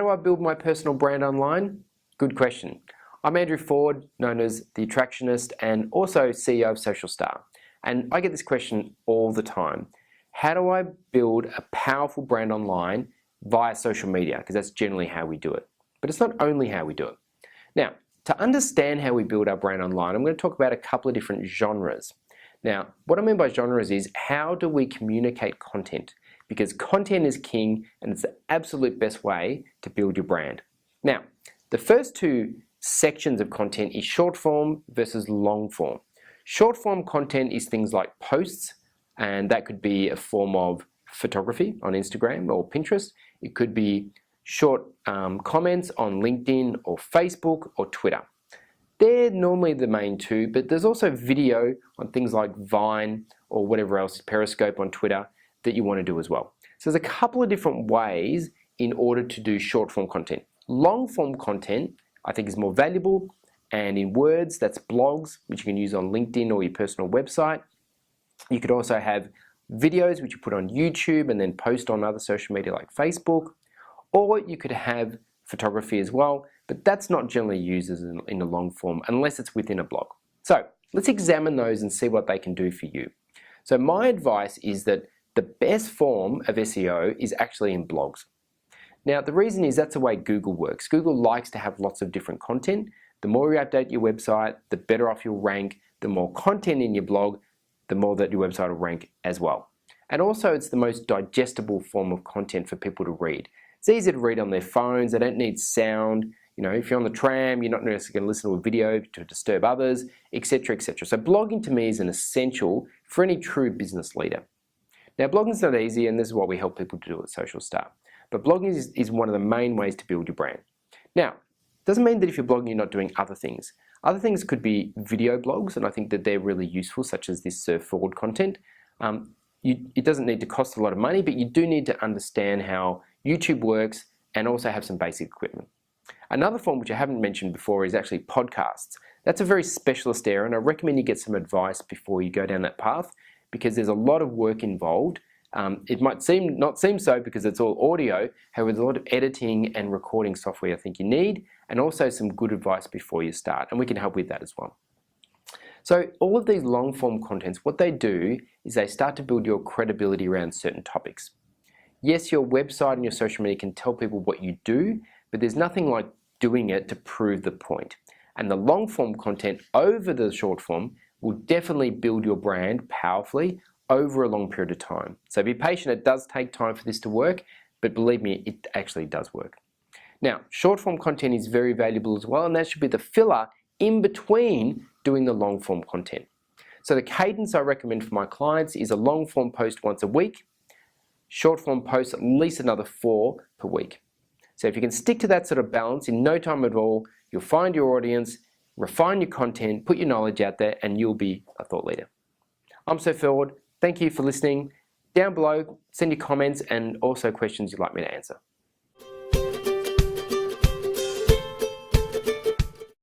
do I build my personal brand online? Good question. I'm Andrew Ford, known as the e-ttractionist and also CEO of Social Star. And I get this question all the time. How do I build a powerful brand online via social media? Because that's generally how we do it. But it's not only how we do it. Now, to understand how we build our brand online, I'm going to talk about a couple of different genres. Now, what I mean by genres is how do we communicate content? Because content is king and it's the absolute best way to build your brand. Now, the first two sections of content is short form versus long form. Short form content is things like posts, and that could be a form of photography on Instagram or Pinterest. It could be short comments on LinkedIn or Facebook or Twitter. They're normally the main two, but there's also video on things like Vine or whatever else, Periscope on Twitter, that you want to do as well. So there's a couple of different ways in order to do short form content. Long form content, I think, is more valuable, and in words, that's blogs, which you can use on LinkedIn or your personal website. You could also have videos which you put on YouTube and then post on other social media like Facebook, or you could have photography as well, but that's not generally used as in a long form unless it's within a blog. So let's examine those and see what they can do for you. So my advice is that the best form of SEO is actually in blogs. Now, the reason is that's the way Google works. Google likes to have lots of different content. The more you update your website, the better off you'll rank. The more content in your blog, the more that your website will rank as well. And also, it's the most digestible form of content for people to read. It's easy to read on their phones. They don't need sound. You know, if you're on the tram, you're not necessarily going to listen to a video to disturb others, etc., etc. So blogging to me is an essential for any true business leader. Now, blogging is not easy, and this is what we help people to do at Social Star. But blogging is one of the main ways to build your brand. Now, it doesn't mean that if you're blogging, you're not doing other things. Other things could be video blogs, and I think that they're really useful, such as this surf forward content. It doesn't need to cost a lot of money, but you do need to understand how YouTube works and also have some basic equipment. Another form which I haven't mentioned before is actually podcasts. That's a very specialist area, and I recommend you get some advice before you go down that path, because there's a lot of work involved. It might not seem so because it's all audio. However, there's a lot of editing and recording software I think you need, and also some good advice before you start, and we can help with that as well. So all of these long form contents, what they do is they start to build your credibility around certain topics. Yes, your website and your social media can tell people what you do, but there's nothing like doing it to prove the point. And the long form content over the short form will definitely build your brand powerfully over a long period of time. So be patient, it does take time for this to work, but believe me, it actually does work. Now, short form content is very valuable as well, and that should be the filler in between doing the long form content. So the cadence I recommend for my clients is a long form post once a week, short form posts at least another 4 per week. So if you can stick to that sort of balance, in no time at all, you'll find your audience, refine your content, put your knowledge out there, and you'll be a thought leader. I'm so Ford. Thank you for listening. Down below, send your comments and also questions you'd like me to answer.